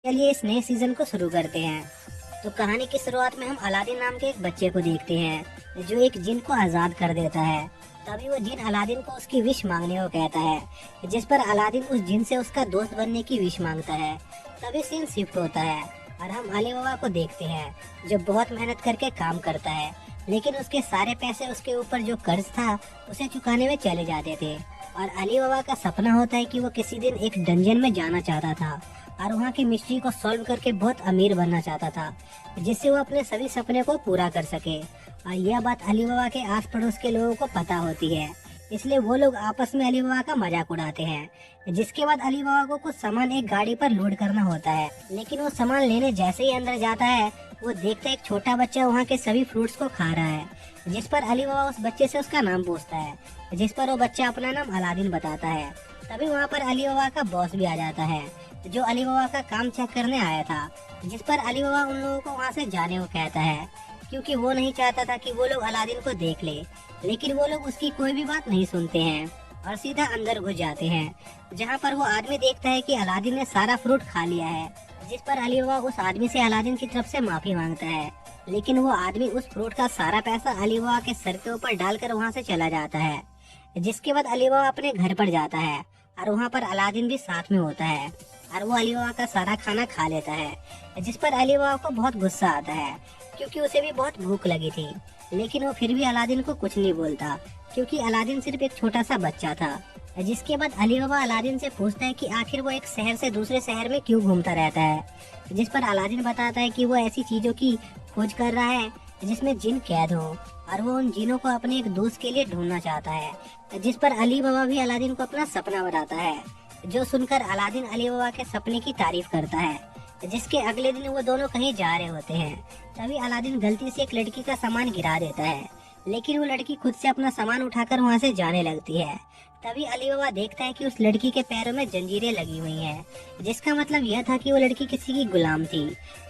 चलिए इस नए सीजन को शुरू करते हैं। तो कहानी की शुरुआत में हम अलादीन नाम के एक बच्चे को देखते हैं जो एक जिन को आजाद कर देता है। तभी वो जिन अलादीन को उसकी विश मांगने को कहता है, जिस पर अलादीन उस जिन से उसका दोस्त बनने की विश मांगता है। तभी सीन शिफ्ट होता है और हम अली बाबा को देखते हैं जो बहुत मेहनत करके काम करता है, लेकिन उसके सारे पैसे उसके ऊपर जो कर्ज था उसे चुकाने में चले जाते थे। और अली बाबा का सपना होता है कि वो किसी दिन एक डंजन में जाना चाहता था और वहाँ की मिस्ट्री को सॉल्व करके बहुत अमीर बनना चाहता था, जिससे वो अपने सभी सपने को पूरा कर सके। और यह बात अली बाबा के आस पड़ोस के लोगों को पता होती है, इसलिए वो लोग आपस में अली बाबा का मजाक उड़ाते हैं। जिसके बाद अली बाबा को कुछ सामान एक गाड़ी पर लोड करना होता है, लेकिन वो सामान लेने जैसे ही अंदर जाता है वो देखता है एक छोटा बच्चा वहाँ के सभी फ्रूट्स को खा रहा है। जिस पर अली बाबा उस बच्चे से उसका नाम पूछता है, जिस पर वो बच्चा अपना नाम अलादीन बताता है। तभी वहाँ पर अली बाबा का बॉस भी आ जाता है जो अली बाबा का काम चेक करने आया था। जिस पर अली बाबा उन लोगों को वहाँ से जाने को कहता है, क्योंकि वो नहीं चाहता था कि वो लोग अलादीन को देख ले। लेकिन वो लोग उसकी कोई भी बात नहीं सुनते हैं और सीधा अंदर घुस जाते हैं, जहाँ पर वो आदमी देखता है कि अलादीन ने सारा फ्रूट खा लिया है। जिस पर अली बाबा उस आदमी से अलादीन की तरफ से माफी मांगता है, लेकिन वो आदमी उस फ्रूट का सारा पैसा अली बाबा के सर के ऊपर डालकर वहाँ से चला जाता है। जिसके बाद अली बाबा अपने घर पर जाता है और वहाँ पर अलादीन भी साथ में होता है और वो अली बाबा का सारा खाना खा लेता है। जिस पर अली बाबा को बहुत गुस्सा आता है, क्योंकि उसे भी बहुत भूख लगी थी। लेकिन वो फिर भी अलादीन को कुछ नहीं बोलता, क्योंकि अलादीन सिर्फ एक छोटा सा बच्चा था। जिसके बाद अली बाबा अलादीन से पूछता है कि आखिर वो एक शहर से दूसरे शहर में क्यों घूमता रहता है। जिस पर अलादीन बताता है कि वो ऐसी चीजों की खोज कर रहा है जिसमें जिन कैद हो, और वो उन जिनों को अपने एक दोस्त के लिए ढूंढना चाहता है। जिस पर अली बाबा भी अलादीन को अपना सपना बताता है, जो सुनकर अलादीन अली बाबा के सपने की तारीफ करता है। जिसके अगले दिन वो दोनों कहीं जा रहे होते हैं। तभी अलादीन गलती से एक लड़की का सामान गिरा देता है, लेकिन वो लड़की खुद से अपना सामान उठाकर वहाँ से जाने लगती है। तभी अली बाबा देखता है कि उस लड़की के पैरों में जंजीरें लगी हुई हैं, जिसका मतलब यह था कि वो लड़की किसी की गुलाम थी।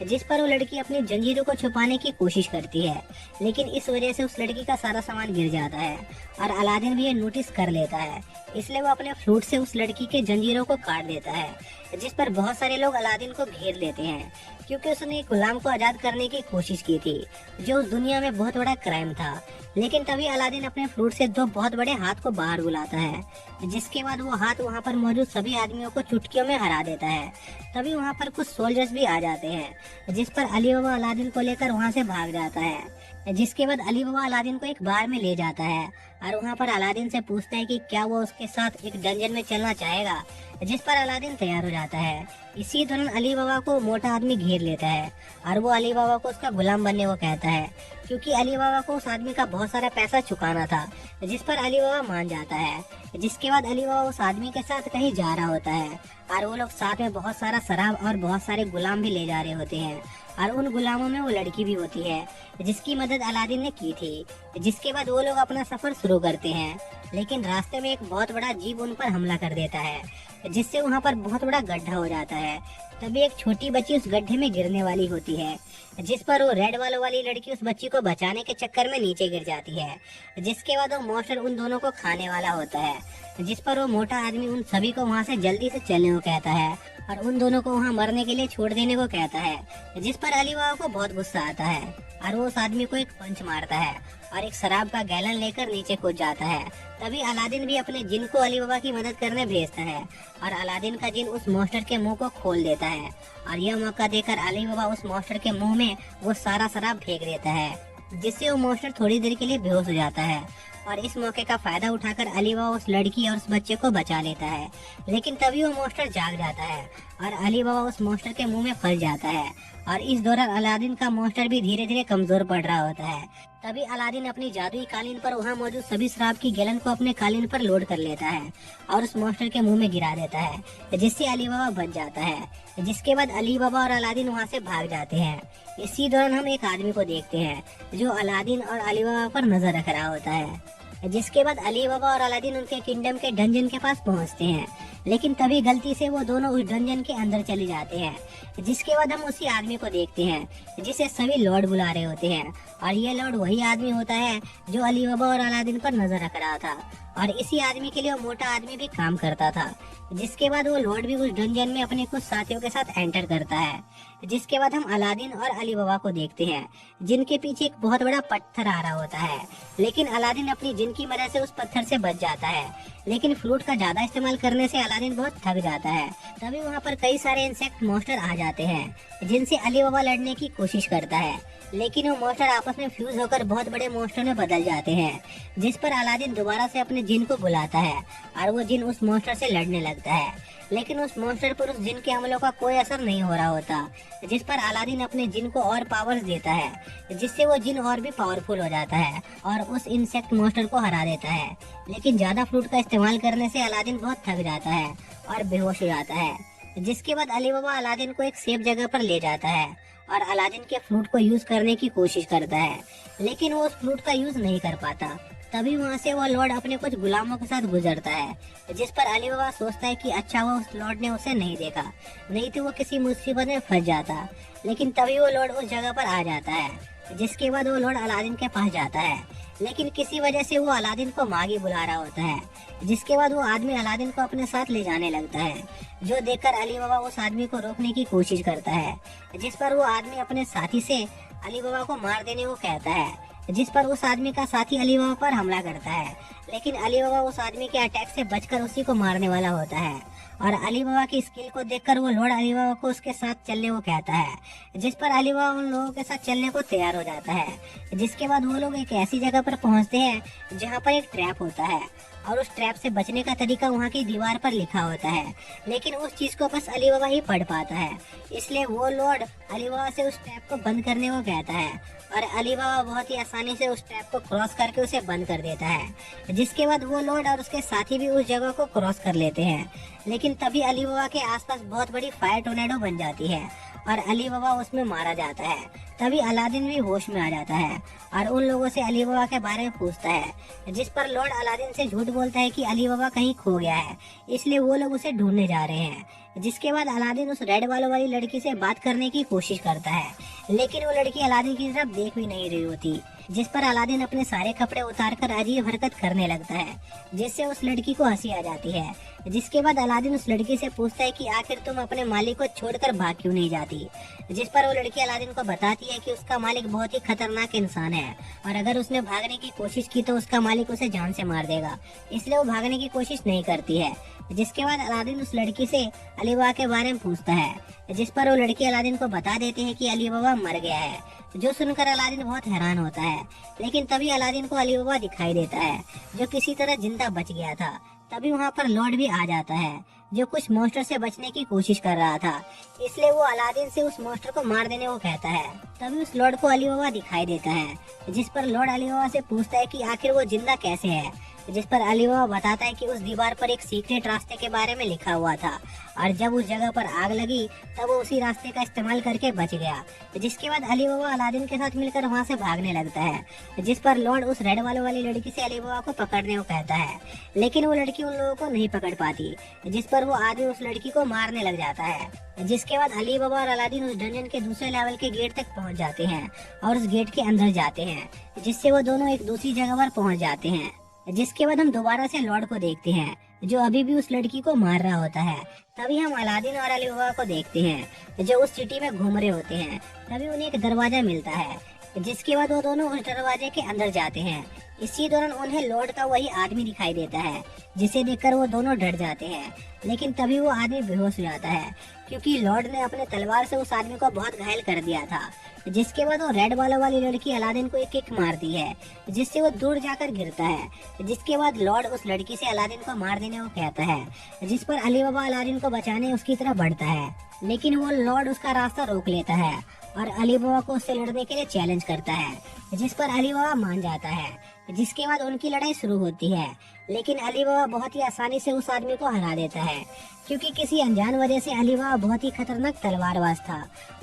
जिस पर वो लड़की अपनी जंजीरों को छुपाने की कोशिश करती है, लेकिन इस वजह से उस लड़की का सारा सामान गिर जाता है और अलादीन भी ये नोटिस कर लेता है। इसलिए वो अपने फ्रूट से उस लड़की के जंजीरों को काट देता है। जिस पर बहुत सारे लोग अलादीन को घेर लेते हैं, क्योंकि उसने एक गुलाम को आजाद करने की कोशिश की थी, जो उस दुनिया में बहुत बड़ा क्राइम था। लेकिन तभी अलादीन अपने फ्रूट से दो बहुत बड़े हाथ को बाहर बुलाता है, जिसके बाद वो हाथ वहाँ पर मौजूद सभी आदमियों को चुटकियों में हरा देता है। तभी वहाँ पर कुछ सोल्जर्स भी आ जाते हैं, जिस पर अली बाबा अलादीन को लेकर वहाँ से भाग जाता है। जिसके बाद अली बाबा अलादीन को एक बार में ले जाता है और वहाँ पर अलादीन से पूछता है कि क्या वो उसके साथ एक डंजन में चलना चाहेगा। जिस पर अलादीन तैयार हो जाता है। इसी दौरान अली बाबा को मोटा आदमी घेर लेता है और वो अली बाबा को उसका गुलाम बनने को कहता है, क्योंकि अली बाबा को उस आदमी का बहुत सारा पैसा चुकाना था। जिस पर अली बाबा मान जाता है। जिसके बाद अली बाबा उस आदमी के साथ कहीं जा रहा होता है और वो लोग साथ में बहुत सारा शराब और बहुत सारे गुलाम भी ले जा रहे होते हैं, और उन गुलामों में वो लड़की भी होती है जिसकी मदद अलादीन ने की थी। जिसके बाद वो लोग अपना सफर शुरू करते हैं, लेकिन रास्ते में एक बहुत बड़ा जीव उन पर हमला कर देता है, जिससे वहाँ पर बहुत बड़ा गड्ढा हो जाता है। तभी एक छोटी बच्ची उस गड्ढे में गिरने वाली होती है, जिस पर वो रेड वालों वाली लड़की उस बच्ची को बचाने के चक्कर में नीचे गिर जाती है। जिसके बाद वो मॉन्स्टर उन दोनों को खाने वाला होता है, जिस पर वो मोटा आदमी उन सभी को वहाँ से जल्दी से चलने को कहता है और उन दोनों को वहाँ मरने के लिए छोड़ देने को कहता है। जिस पर अली बाबा को बहुत गुस्सा आता है और वो उस आदमी को एक पंच मारता है और एक शराब का गैलन लेकर नीचे कूद जाता है। तभी अलादीन भी अपने जिन को अली बाबा की मदद करने भेजता है और अलादीन का जिन उस मॉन्स्टर के मुंह को खोल देता है, और यह मौका देकर अली बाबा उस मॉन्स्टर के मुंह में वो सारा शराब फेंक देता है, जिससे वो मॉन्स्टर थोड़ी देर के लिए बेहोश हो जाता है। और इस मौके का फायदा उठाकर अली बाबा उस लड़की और उस बच्चे को बचा लेता है। लेकिन तभी वो मॉन्स्टर जाग जाता है और अली बाबा उस मॉन्स्टर के मुंह में फंस जाता है, और इस दौरान अलादीन का मॉन्स्टर भी धीरे धीरे कमजोर पड़ रहा होता है। तभी अलादीन अपनी जादुई कालीन पर वहाँ मौजूद सभी शराब की गैलन को अपने कालीन पर लोड कर लेता है और उस मॉन्स्टर के मुंह में गिरा देता है, जिससे अली बाबा बच जाता है। जिसके बाद अली बाबा और अलादीन वहाँ से भाग जाते हैं। इसी दौरान हम एक आदमी को देखते हैं जो अलादीन और अली बाबा पर नजर रख रहा होता है। जिसके बाद अली बाबा और अलादीन उनके किंगडम के डंजन के पास पहुंचते हैं, लेकिन तभी गलती से वो दोनों उस डंजन के अंदर चले जाते हैं। जिसके बाद हम उसी आदमी को देखते हैं जिसे सभी लॉर्ड बुला रहे होते हैं, और ये लॉर्ड वही आदमी होता है जो अली बाबा और अलादीन पर नजर रख रहा था, और इसी आदमी के लिए वो मोटा आदमी भी काम करता था। जिसके बाद वो लॉर्ड भी उस डंजन में अपने कुछ साथियों के साथ एंटर करता है। जिसके बाद हम अलादीन और अली बाबा को देखते हैं जिनके पीछे एक बहुत बड़ा पत्थर आ रहा होता है, लेकिन अलादीन अपनी जिन की मदद से उस पत्थर से बच जाता है। लेकिन फ्लूट का ज्यादा इस्तेमाल करने से अलादीन बहुत थक जाता है। तभी वहाँ पर कई सारे इंसेक्ट मॉन्स्टर आ जाते हैं जिनसे अली बाबा लड़ने की कोशिश करता है, लेकिन वो मॉन्स्टर आपस में फ्यूज होकर बहुत बड़े मॉन्स्टर में बदल जाते हैं। जिस पर अलादीन दोबारा से अपने जिन को बुलाता है और वो जिन उस मॉन्स्टर से लड़ने लगता है, लेकिन उस मॉन्स्टर पर उस जिन के हमलों का कोई असर नहीं हो रहा होता। जिस पर अलादीन अपने जिन को और पावर्स देता है जिससे वो जिन और भी पावरफुल हो जाता है और उस इंसेक्ट मॉन्स्टर को हरा देता है। लेकिन ज्यादा फ्रूट का इस्तेमाल करने से अलादीन बहुत थक जाता है और बेहोश हो जाता है। जिसके बाद अली बाबा अलादीन को एक सेफ जगह पर ले जाता है और अलादीन के फ्रूट को यूज करने की कोशिश करता है, लेकिन वो उस फ्रूट का यूज नहीं कर पाता। तभी वहाँ से वो लॉर्ड अपने कुछ गुलामों के साथ गुजरता है। जिस पर अली बाबा सोचता है कि अच्छा वो उस लॉर्ड ने उसे नहीं देखा, नहीं तो वो किसी मुसीबत में फंस जाता। लेकिन तभी वो लॉर्ड उस जगह पर आ जाता है। जिसके बाद वो लॉर्ड अलादीन के पास जाता है, लेकिन किसी वजह से वो अलादीन को मांगी बुला रहा होता है। जिसके बाद वो आदमी अलादीन को अपने साथ ले जाने लगता है, जो देखकर अली बाबा उस आदमी को रोकने की कोशिश करता है। जिस पर वो आदमी अपने साथी से अली बाबा को मार देने को कहता है, जिस पर उस आदमी का साथी अली बाबा पर हमला करता है। लेकिन अली बाबा उस आदमी के अटैक से बचकर उसी को मारने वाला होता है, और अली बाबा की स्किल को देखकर वो लॉर्ड अली बाबा को उसके साथ चलने को कहता है। जिस पर अली बाबा उन लोगों के साथ चलने को तैयार हो जाता है। जिसके बाद वो लोग एक ऐसी जगह पर पहुंचते हैं जहां पर एक ट्रैप होता है, और उस ट्रैप से बचने का तरीका वहाँ की दीवार पर लिखा होता है, लेकिन उस चीज को बस अली बाबा ही पढ़ पाता है। इसलिए वो लॉर्ड अली बाबा से उस ट्रैप को बंद करने को कहता है, और अली बाबा बहुत ही आसानी से उस ट्रैप को क्रॉस करके उसे बंद कर देता है। जिसके बाद वो लॉर्ड और उसके साथी भी उस जगह को क्रॉस कर लेते हैं। लेकिन तभी अली बाबा के आसपास बहुत बड़ी फायर टोर्नेडो बन जाती है और अली बाबा उसमें मारा जाता है। तभी अलादीन भी होश में आ जाता है और उन लोगों से अली बाबा के बारे में पूछता है, जिस पर लॉर्ड अलादीन से झूठ बोलता है कि अली बाबा कहीं खो गया है, इसलिए वो लोग उसे ढूंढने जा रहे हैं। जिसके बाद अलादीन उस रेड बालों वाली लड़की से बात करने की कोशिश करता है, लेकिन वो लड़की अलादीन की तरफ देख भी नहीं रही होती। जिस पर अलादीन अपने सारे कपड़े उतारकर अजीब हरकत करने लगता है, जिससे उस लड़की को हंसी आ जाती है। जिसके बाद अलादीन उस लड़की से पूछता है कि आखिर तुम अपने मालिक को छोड़कर भाग क्यों नहीं जाती। जिस पर वो लड़की अलादीन को बताती है कि उसका मालिक बहुत ही खतरनाक इंसान है, और अगर उसने भागने की कोशिश की तो उसका मालिक उसे जान से मार देगा, इसलिए वो भागने की कोशिश नहीं करती है। जिसके बाद अलादीन उस लड़की से अली बाबा के बारे में पूछता है, जिस पर वो लड़की अलादीन को बता देती है कि अली बाबा मर गया है। जो सुनकर अलादीन बहुत हैरान होता है, लेकिन तभी अलादीन को अली बाबा दिखाई देता है जो किसी तरह जिंदा बच गया था। तभी वहाँ पर लॉर्ड भी आ जाता है जो कुछ मॉन्स्टर से बचने की कोशिश कर रहा था, इसलिए वो अलादीन से उस मॉन्स्टर को मार देने को कहता है। तभी उस लॉर्ड को अली बाबा दिखाई देता है, जिस पर लॉर्ड अली बाबा से पूछता है कि आखिर वो जिंदा कैसे है। जिस पर अली बाबा बताता है कि उस दीवार पर एक सीक्रेट रास्ते के बारे में लिखा हुआ था, और जब उस जगह पर आग लगी तब वो उसी रास्ते का इस्तेमाल करके बच गया। जिसके बाद अली बाबा अलादीन के साथ मिलकर वहाँ से भागने लगता है, जिस पर लॉर्ड उस रेड वालों वाली लड़की से अली बाबा को पकड़ने को कहता है, लेकिन वो लड़की उन लोगों को नहीं पकड़ पाती। जिस पर वो आदमी उस लड़की को मारने लग जाता है। जिसके बाद अली बाबा और अलादीन उस डंजन के दूसरे लेवल के गेट तक पहुँच जाते हैं और उस गेट के अंदर जाते हैं, जिससे वो दोनों एक दूसरी जगह पर पहुँच जाते हैं। जिसके बाद हम दोबारा से लॉर्ड को देखते हैं जो अभी भी उस लड़की को मार रहा होता है। तभी हम अलादीन और अली बाबा को देखते हैं जो उस सिटी में घूम रहे होते हैं। तभी उन्हें एक दरवाजा मिलता है, जिसके बाद वो दोनों उस दरवाजे के अंदर जाते हैं। इसी दौरान उन्हें लॉर्ड का वही आदमी दिखाई देता है, जिसे देखकर वो दोनों डर जाते हैं। लेकिन तभी वो आदमी बेहोश हो जाता है, क्योंकि लॉर्ड ने अपने तलवार से उस आदमी को बहुत घायल कर दिया था। जिसके बाद वो रेड बालों वाली लड़की अलादीन को एक किक मारती है, जिससे वो दूर जाकर गिरता है। जिसके बाद लॉर्ड उस लड़की से अलादीन को मार देने को कहता है, जिस पर अली बाबा अलादीन को बचाने उसकी तरफ बढ़ता है, लेकिन वो लॉर्ड उसका रास्ता रोक लेता है और अली बाबा को उससे लड़ने के लिए चैलेंज करता है, जिस पर अली बाबा मान जाता है। जिसके बाद उनकी लड़ाई शुरू होती है, लेकिन अली बाबा बहुत ही आसानी से उस आदमी को हरा देता है, क्योंकि किसी अनजान वजह से अली बाबा बहुत ही खतरनाक तलवारबाज था,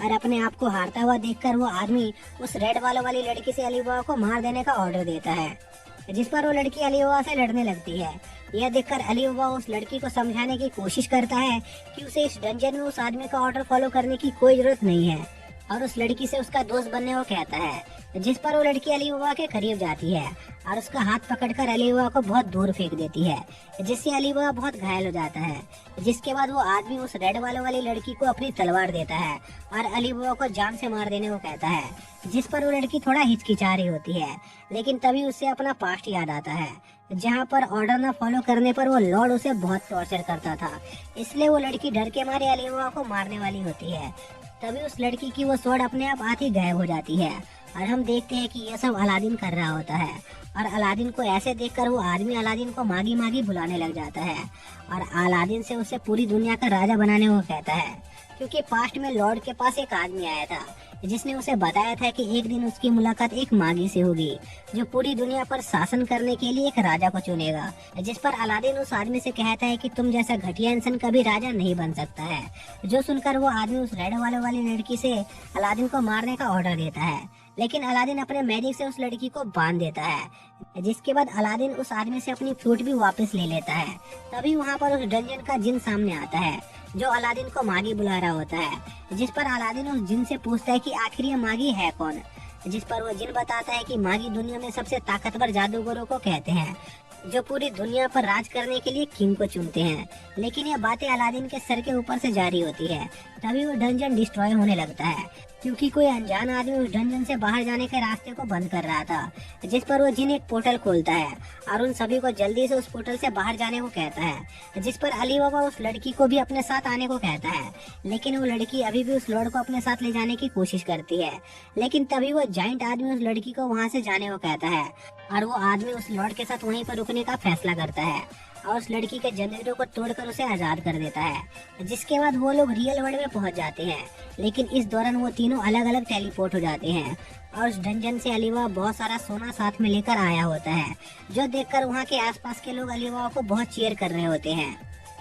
और अपने आप को हारता हुआ देखकर वो आदमी उस रेड बालों वाली लड़की से अली बाबा को मार देने का ऑर्डर देता है। जिस पर वो लड़की अली बाबा से लड़ने लगती है, यह देखकर अली बाबा उस लड़की को समझाने की कोशिश करता है कि उसे इस डंजन में उस आदमी का ऑर्डर फॉलो करने की कोई जरूरत नहीं है, और उस लड़की से उसका दोस्त बनने को कहता है। जिस पर वो लड़की अली बाबा के करीब जाती है और उसका हाथ पकड़कर अली बाबा को बहुत दूर फेंक देती है, जिससे अली बाबा बहुत घायल हो जाता है। जिसके बाद वो आदमी उस रेड वाली लड़की को अपनी तलवार देता है और अली बाबा को जान से मार देने को कहता है। जिस पर वो लड़की थोड़ा हिचकिचा रही होती है, लेकिन तभी उसे अपना पास्ट याद आता है, जहाँ पर ऑर्डर न फॉलो करने पर वो लॉर्ड उसे बहुत टॉर्चर करता था। इसलिए वो लड़की डर के मारे अली बाबा को मारने वाली होती है। तभी उस लड़की की वो स्वॉर्ड अपने आप आती गायब हो जाती है और हम देखते हैं कि यह सब अलादीन कर रहा होता है। और अलादीन को ऐसे देखकर वो आदमी अलादीन को मागी मागी बुलाने लग जाता है और अलादीन से उसे पूरी दुनिया का राजा बनाने को कहता है, क्योंकि पास्ट में लॉर्ड के पास एक आदमी आया था जिसने उसे बताया था कि एक दिन उसकी मुलाकात एक मागी से होगी जो पूरी दुनिया पर शासन करने के लिए एक राजा को चुनेगा। जिस पर अलादीन उस आदमी से कहता है कि तुम जैसा घटिया इंसान कभी राजा नहीं बन सकता है। जो सुनकर वो आदमी उस रेड वाली लड़की से अलादीन को मारने का ऑर्डर देता है, लेकिन अलादीन अपने मैजिक से उस लड़की को बांध देता है। जिसके बाद अलादीन उस आदमी से अपनी फ्रूट भी वापस ले लेता है। तभी वहाँ पर उस डंजन का जिन सामने आता है जो अलादीन को मागी बुला रहा होता है। जिस पर अलादीन उस जिन से पूछता है कि आखिर ये मागी है कौन। जिस पर वो जिन बताता है कि मागी दुनिया में सबसे ताकतवर जादूगरों को कहते हैं जो पूरी दुनिया पर राज करने के लिए किंग को चुनते हैं। लेकिन ये बातें अलादीन के सर के ऊपर से जारी होती है। तभी वो डंजन डिस्ट्रॉय होने लगता है, क्योंकि कोई अनजान आदमी उस डंजन से बाहर जाने के रास्ते को बंद कर रहा था। जिस पर वो जिन एक पोर्टल खोलता है और उन सभी को जल्दी से उस पोर्टल से बाहर जाने को कहता है। जिस पर अली बाबा उस लड़की को भी अपने साथ आने को कहता है, लेकिन वो लड़की अभी भी उस लॉर्ड को अपने साथ ले जाने की कोशिश करती है। लेकिन तभी वो जाइंट आदमी उस लड़की को वहाँ से जाने को कहता है और वो आदमी उस लॉर्ड के साथ वहीं पर रुकने का फैसला करता है और उस लड़की के जंजीरों को तोड़कर उसे आजाद कर देता है। जिसके बाद वो लोग रियल वर्ल्ड में पहुंच जाते हैं, लेकिन इस दौरान वो तीनों अलग अलग टेलीपोर्ट हो जाते हैं और उस डंजन से अली बाबा बहुत सारा सोना साथ में लेकर आया होता है, जो देखकर वहाँ के आसपास के लोग अली बाबा को बहुत चीयर कर रहे होते हैं।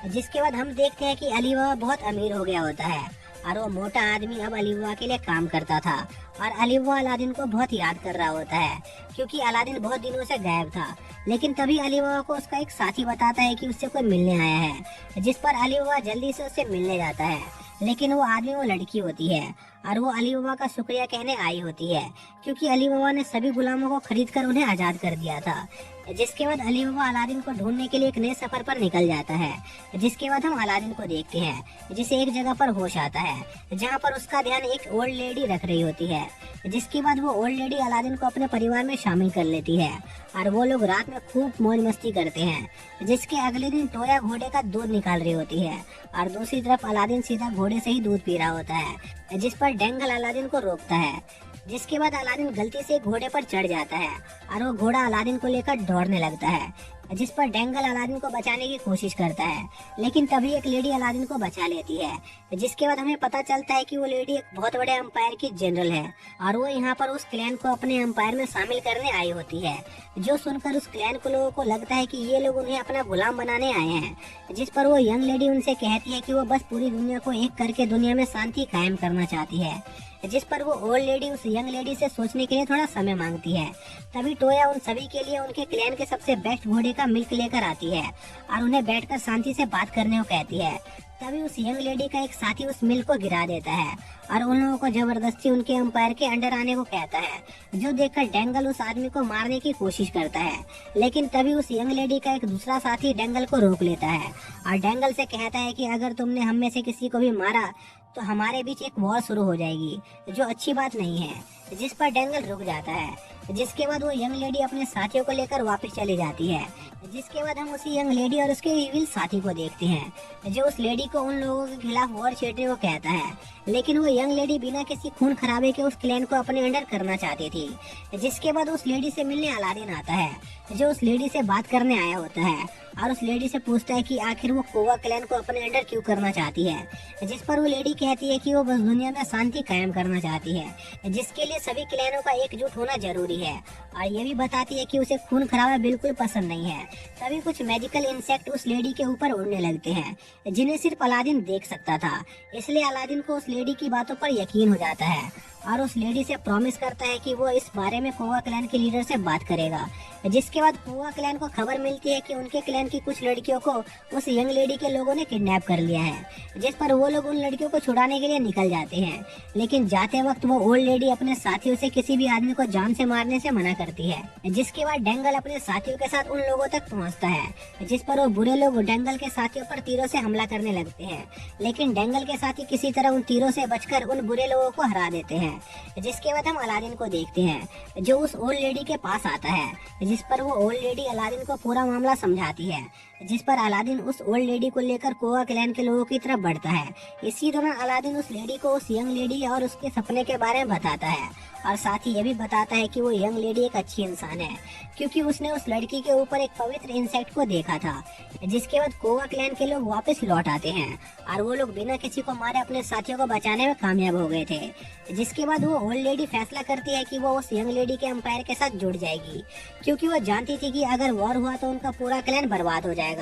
जिसके बाद हम देखते हैं कि अली बाबा बहुत अमीर हो गया होता है और वो मोटा आदमी अब अली बाबा के लिए काम करता था और अली बाबा अलादीन को बहुत याद कर रहा होता है, क्योंकि अलादीन बहुत दिनों से गायब था। लेकिन तभी अली बाबा को उसका एक साथी बताता है कि उससे कोई मिलने आया है। जिस पर अली बाबा जल्दी से उससे मिलने जाता है, लेकिन वो आदमी वो लड़की होती है और वो अली बाबा का शुक्रिया कहने आई होती है, क्योंकि अली बाबा ने सभी गुलामों को खरीद कर उन्हें आजाद कर दिया था। जिसके बाद अली बाबा अलादीन को ढूंढने के लिए एक नए सफर पर निकल जाता है। जिसके बाद हम अलादीन को देखते हैं जिसे एक जगह पर होश आता है, जहाँ पर उसका ध्यान एक ओल्ड लेडी रख रही होती है। जिसके बाद वो ओल्ड लेडी अलादीन को अपने परिवार में शामिल कर लेती है और वो लोग रात में खूब मौज मस्ती करते हैं। जिसके अगले दिन टोया घोड़े का दूध निकाल रही होती है और दूसरी तरफ अलादीन सीधा घोड़े से ही दूध पी रहा होता है। जिस पर डेंगल अलादीन को रोकता है। जिसके बाद अलादीन गलती से घोड़े पर चढ़ जाता है और वो घोड़ा अलादीन को लेकर दौड़ने लगता है। जिस पर डेंगल अलादीन को बचाने की कोशिश करता है, लेकिन तभी एक लेडी अलादीन को बचा लेती है। जिसके बाद हमें पता चलता है कि वो लेडी एक बहुत बड़े एम्पायर की जनरल है और वो यहाँ पर उस क्लैन को अपने एम्पायर में शामिल करने आई होती है। जो सुनकर उस क्लैन को लोगों को लगता है कि ये लोग उन्हें अपना गुलाम बनाने आए हैं। जिस पर वो यंग लेडी उनसे कहती है कि वो बस पूरी दुनिया को एक करके दुनिया में शांति कायम करना चाहती है। जिस पर वो ओल्ड लेडी उस यंग लेडी से सोचने के लिए थोड़ा समय मांगती है। तभी टोया उन सभी के लिए उनके क्लैन के सबसे बेस्ट घोड़े का मिल्क लेकर आती है और उन्हें बैठकर शांति से बात करने को कहती है। तभी उस यंग लेडी का एक साथी उस मिल्क को गिरा देता है और उन लोगों को जबरदस्ती उनके एम्पायर के अंडर आने को कहता है, जो देखकर डेंगल उस आदमी को मारने की कोशिश करता है। लेकिन तभी उस यंग लेडी का एक दूसरा साथी डेंगल को रोक लेता है और डेंगल से कहता है कि अगर तुमने हम में से किसी को भी मारा तो हमारे बीच एक वॉर शुरू हो जाएगी, जो अच्छी बात नहीं है। जिस पर डेंगल रुक जाता है। जिसके बाद वो यंग लेडी अपने साथियों को लेकर वापस चली जाती है। जिसके बाद हम उसी यंग लेडी और उसके इविल साथी को देखते हैं, जो उस लेडी को उन लोगों के खिलाफ वॉर छेड़ने को कहता है। लेकिन वो यंग लेडी बिना किसी खून खराबे के उस क्लैन को अपने अंडर करना चाहती थी। जिसके बाद उस लेडी से मिलने अलादीन आता है, जो उस लेडी से बात करने आया होता है और उस लेडी से पूछता है कि आखिर वो कोवा क्लैन को अपने अंडर क्यों करना चाहती है। जिस पर वो लेडी कहती है कि वो बस दुनिया में शांति कायम करना चाहती है, जिसके लिए सभी क्लैनों का एकजुट होना जरूरी है, और ये भी बताती है कि उसे खून खराबा बिल्कुल पसंद नहीं है। तभी कुछ मैजिकल इंसेक्ट उस लेडी के ऊपर उड़ने लगते हैं, जिन्हें सिर्फ अलादीन देख सकता था। इसलिए अलादीन को उस लेडी की बातों पर यकीन हो जाता है और उस लेडी से प्रॉमिस करता है कि वो इस बारे में कोवा क्लैन के लीडर से बात करेगा। जिसके बाद कोवा क्लैन को खबर मिलती है कि उनके क्लैन की कुछ लड़कियों को उस यंग लेडी के लोगों ने किडनैप कर लिया है, जिस पर वो लोग उन लड़कियों को छुड़ाने के लिए निकल जाते हैं। लेकिन जाते वक्त वो ओल्ड लेडी अपने साथियों से किसी भी आदमी को जान से मारने से मना करती है। जिसके बाद डेंगल अपने साथियों के साथ उन लोगों तक पहुंचता है, जिस पर वो बुरे लोग डेंगल के साथियों पर तीरों से हमला करने लगते हैं। लेकिन डेंगल के साथी किसी तरह उन तीरों से बचकर उन बुरे लोगों को हरा देते हैं। जिसके बाद हम अलादीन को देखते हैं, जो उस ओल्ड लेडी के पास आता है, जिस पर वो ओल्ड लेडी अलादीन को पूरा मामला समझाती है। जिस पर अलादीन उस ओल्ड लेडी को लेकर कोवा क्लैन के लोगों की तरफ बढ़ता है। इसी दौरान अलादीन उस लेडी को उस यंग लेडी और उसके सपने के बारे में बताता है, और साथ ही ये भी बताता है कि वो यंग लेडी एक अच्छी इंसान है, क्योंकि उसने उस लड़की के ऊपर एक पवित्र इंसेक्ट को देखा था। जिसके बाद कोवा क्लैन के लोग वापस लौट आते हैं, और वो लोग बिना किसी को मारे अपने साथियों को बचाने में कामयाब हो गए थे। जिसके बाद वो ओल्ड लेडी फैसला करती है कि वो उस यंग लेडी के एम्पायर के साथ जुड़ जाएगी, क्योंकि वो जानती थी कि अगर वॉर हुआ तो उनका पूरा क्लैन बर्बाद हो जाएगा।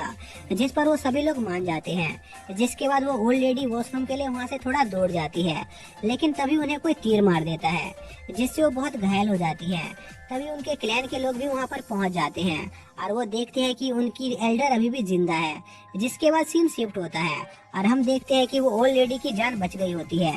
जिस पर वो सभी लोग मान जाते हैं। जिसके बाद वो ओल्ड लेडी वॉशरूम के लिए वहाँ से थोड़ा दूर जाती है, लेकिन तभी उन्हें कोई तीर मार देता है, जिससे वो बहुत घायल हो जाती है। तभी उनके क्लैन के लोग भी वहाँ पर पहुँच जाते हैं, और वो देखते हैं कि उनकी एल्डर अभी भी जिंदा है। जिसके बाद सीन शिफ्ट होता है, और हम देखते हैं कि वो ओल्ड लेडी की जान बच गई होती है।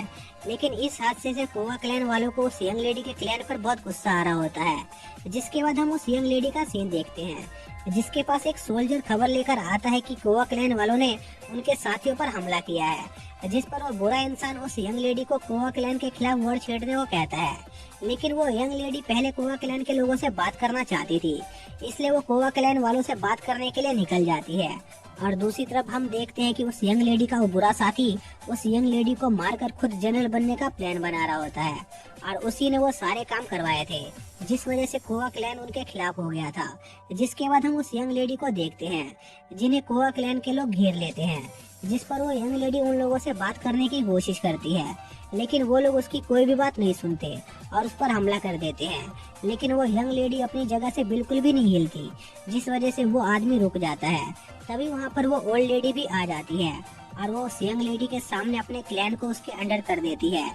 लेकिन इस हादसे से कोवा क्लैन वालों को उस यंग लेडी के क्लैन पर बहुत गुस्सा आ रहा होता है। जिसके बाद हम उस यंग लेडी का सीन देखते हैं, जिसके पास एक सोल्जर खबर लेकर आता है कि कोवा क्लैन वालों ने उनके साथियों पर हमला किया है। जिस पर वो बुरा इंसान उस यंग लेडी को कोवा क्लैन के खिलाफ वर्ड छेड़ने को कहता है। लेकिन वो यंग लेडी पहले कोवा क्लैन के लोगों से बात करना चाहती थी, इसलिए वो कोवा क्लैन वालों से बात करने के लिए निकल जाती है। और दूसरी तरफ हम देखते हैं कि उस यंग लेडी का वो बुरा साथी उस यंग लेडी को मारकर खुद जनरल बनने का प्लान बना रहा होता है, और उसी ने वो सारे काम करवाए थे, जिस वजह से कोवा क्लैन उनके खिलाफ हो गया था। जिसके बाद हम उस यंग लेडी को देखते हैं, जिन्हें कोवा क्लैन के लोग घेर लेते हैं। जिस पर वो यंग लेडी उन लोगों से बात करने की कोशिश करती है, लेकिन वो लोग उसकी कोई भी बात नहीं सुनते और उस पर हमला कर देते हैं। लेकिन वो यंग लेडी अपनी जगह से बिल्कुल भी नहीं हिलती, जिस वजह से वो आदमी रुक जाता है। तभी वहाँ पर वो ओल्ड लेडी भी आ जाती है, और वो उस यंग लेडी के सामने अपने क्लैन को उसके अंडर कर देती है।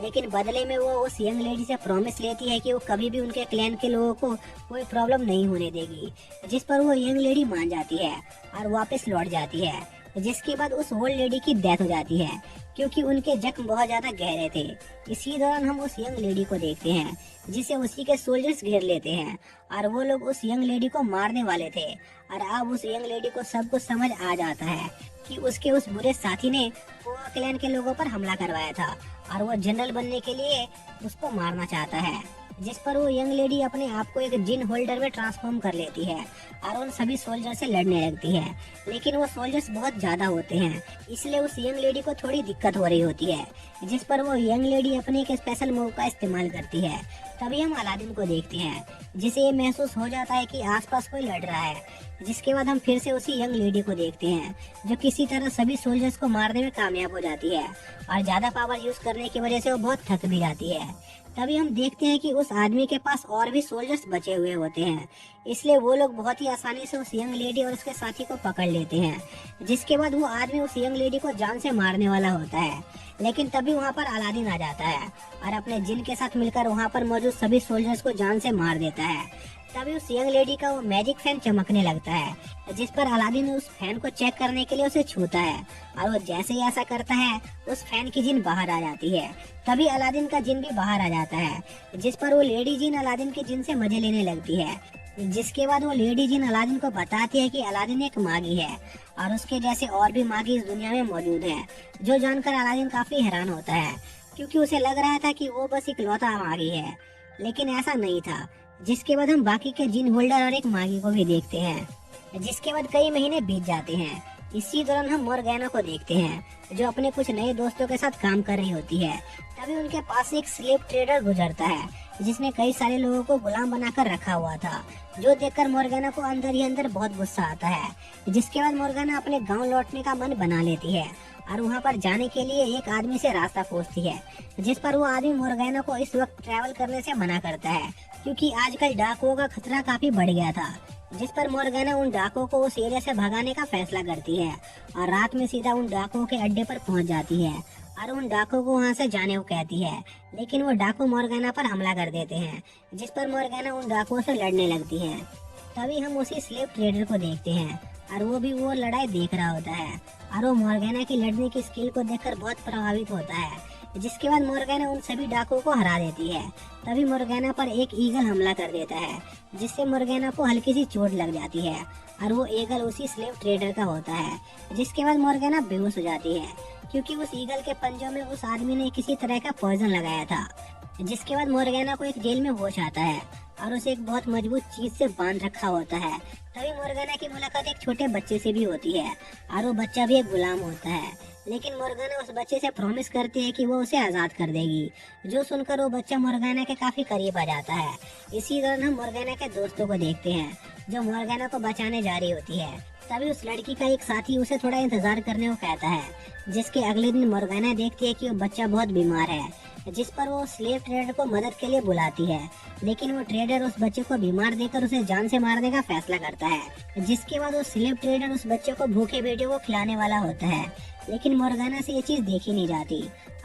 लेकिन बदले में वो उस यंग लेडी से प्रॉमिस लेती है कि वो कभी भी उनके क्लैन के लोगों को कोई प्रॉब्लम नहीं होने देगी। जिस पर वो यंग लेडी मान जाती है और वापस लौट जाती है। जिसके बाद उस ओल्ड लेडी की डेथ हो जाती है, क्योंकि उनके जख्म बहुत ज्यादा गहरे थे। इसी दौरान हम उस यंग लेडी को देखते हैं, जिसे उसी के सोल्जर्स घेर लेते हैं, और वो लोग उस यंग लेडी को मारने वाले थे। और अब उस यंग लेडी को सब कुछ समझ आ जाता है कि उसके उस बुरे साथी ने कोवा क्लैन के लोगों पर हमला करवाया था, और वो जनरल बनने के लिए उसको मारना चाहता है। जिस पर वो यंग लेडी अपने आप को एक जिन होल्डर में ट्रांसफॉर्म कर लेती है और उन सभी सोल्जर से लड़ने लगती है। लेकिन वो सोल्जर्स बहुत ज्यादा होते हैं, इसलिए उस यंग लेडी को थोड़ी दिक्कत हो रही होती है। जिस पर वो यंग लेडी अपने एक स्पेशल मूव का इस्तेमाल करती है। तभी हम अलादीन को देखते हैं, जिसे ये महसूस हो जाता है कि आसपास कोई लड़ रहा है। जिसके बाद हम फिर से उसी यंग लेडी को देखते हैं, जो किसी तरह सभी सोल्जर्स को मारने में कामयाब हो जाती है, और ज्यादा पावर यूज करने की वजह से वो बहुत थक भी जाती है। तभी हम देखते हैं कि उस आदमी के पास और भी सोल्जर्स बचे हुए होते हैं, इसलिए वो लोग बहुत ही आसानी से उस यंग लेडी और उसके साथी को पकड़ लेते हैं। जिसके बाद वो आदमी उस यंग लेडी को जान से मारने वाला होता है। लेकिन तभी वहाँ पर अलादीन आ जाता है और अपने जिन के साथ मिलकर वहाँ पर मौजूद सभी सोल्जर्स को जान से मार देता है। तभी उस यंग लेडी का वो मैजिक फैन चमकने लगता है, जिस पर अलादीन उस फैन को चेक करने के लिए उसे छूता है, और वो जैसे ही ऐसा करता है उस फैन की जिन बाहर आ जाती है। तभी अलादीन का जिन भी बाहर आ जाता है, जिस पर वो लेडी जिन अलादीन के जिन से मजे लेने लगती है। जिसके बाद वो लेडी जिन अलादीन को बताती है कि अलादीन एक मागी है और उसके जैसे और भी मागी इस दुनिया में मौजूद है। जो जानकर अलादीन काफी हैरान होता है, क्योंकि उसे लग रहा था कि वो बस इकलौता मागी है, लेकिन ऐसा नहीं था। जिसके बाद हम बाकी के जिन होल्डर और एक मागी को भी देखते हैं। जिसके बाद कई महीने बीत जाते हैं। इसी दौरान हम मोर्गैना को देखते हैं, जो अपने कुछ नए दोस्तों के साथ काम कर रही होती है। तभी उनके पास एक स्लेव ट्रेडर गुजरता है, जिसने कई सारे लोगों को गुलाम बनाकर रखा हुआ था, जो देखकर मोर्गैना को अंदर ही अंदर बहुत गुस्सा आता है। जिसके बाद मोर्गैना अपने गांव लौटने का मन बना लेती है और वहां पर जाने के लिए एक आदमी से रास्ता पूछती है। जिस पर वो आदमी मोर्गैना को इस वक्त ट्रैवल करने से मना करता है, क्योंकि आजकल डाकुओं का खतरा काफी बढ़ गया था। जिस पर मोर्गैना उन डाकुओं को उस एरिया से भगाने का फैसला करती है और रात में सीधा उन डाकुओं के अड्डे पर पहुंच जाती है और उन डाकुओं को वहाँ से जाने को कहती है। लेकिन वो डाकू मोर्गाना पर हमला कर देते हैं, जिस पर मोर्गाना उन डाकुओं से लड़ने लगती है। तभी हम उसी स्लेव ट्रेडर को देखते हैं और वो भी वो लड़ाई देख रहा होता है और वो मोर्गाना की लड़ने की स्किल को देखकर बहुत प्रभावित होता है। जिसके बाद मोर्गाना उन सभी डाकुओं को हरा देती है। तभी मोर्गाना पर एक ईगल हमला कर देता है, जिससे मोर्गाना को हल्की सी चोट लग जाती है और वो ईगल उसी स्लेव ट्रेडर का होता है। जिसके बाद मोर्गाना बेहोश हो जाती है, क्योंकि उस ईगल के पंजों में उस आदमी ने किसी तरह का पॉइजन लगाया था। जिसके बाद मोर्गाना को एक जेल में होश आता है और उसे एक बहुत मजबूत चीज से बांध रखा होता है। तभी मोर्गाना की मुलाकात एक छोटे बच्चे से भी होती है और वो बच्चा भी एक गुलाम होता है। लेकिन मोर्गाना उस बच्चे से प्रॉमिस करती है कि वो उसे आजाद कर देगी, जो सुनकर वो बच्चा मोर्गाना के काफी करीब आ जाता है। इसी दौरान हम मोर्गाना के दोस्तों को देखते हैं, जो मोर्गाना को बचाने जा रही होती है। तभी उस लड़की का एक साथी उसे थोड़ा इंतजार करने को कहता है, जिसके अगले दिन मोर्गाना देखती है कि वो बच्चा बहुत बीमार है, जिस पर वो स्लेव ट्रेडर को मदद के लिए बुलाती है। लेकिन वो ट्रेडर उस बच्चे को बीमार देकर उसे जान से मारने का फैसला करता है। जिसके बाद वो स्लेव ट्रेडर उस बच्चे को भूखे बेटे को खिलाने वाला होता है। लेकिन मोर्गाना से ये चीज देखी नहीं जाती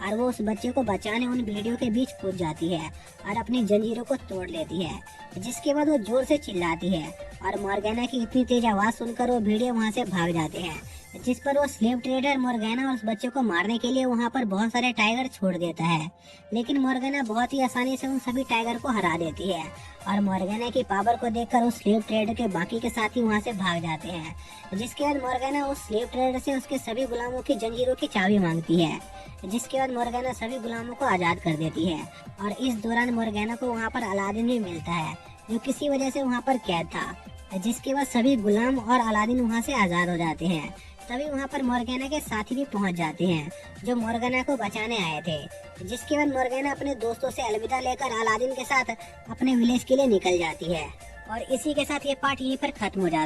और वो उस बच्चे को बचाने उन भेड़ियों के बीच कूद जाती है और अपनी जंजीरों को तोड़ लेती है। जिसके बाद वो जोर से चिल्लाती है और मोर्गाना की इतनी तेज आवाज सुनकर वो भेड़िए वहाँ से भाग जाते हैं। जिस पर वो स्लेव ट्रेडर मोर्गाना और उस बच्चे को मारने के लिए वहाँ पर बहुत सारे टाइगर छोड़ देता है। लेकिन मोर्गाना बहुत ही आसानी से उन सभी टाइगर को हरा देती है और मोर्गाना की पावर को देखकर उस स्लेव ट्रेडर के बाकी के साथी वहाँ से भाग जाते हैं। जिसके बाद मोर्गाना उस स्लेव ट्रेडर से उसके सभी गुलामों की जंजीरों की चाबी मांगती है। जिसके बाद मोर्गाना सभी गुलामों को आजाद कर देती है और इस दौरान मोर्गाना को वहाँ पर अलादीन भी मिलता है, जो किसी वजह से वहाँ पर कैद था। जिसके बाद सभी गुलाम और अलादीन वहाँ से आजाद हो जाते हैं। तभी वहाँ पर मोर्गाना के साथी भी पहुँच जाते हैं, जो मोर्गाना को बचाने आए थे। जिसके बाद मोर्गाना अपने दोस्तों से अलविदा लेकर अलादीन के साथ अपने विलेज के लिए निकल जाती है और इसी के साथ ये पार्ट यहीं पर खत्म हो जाता है।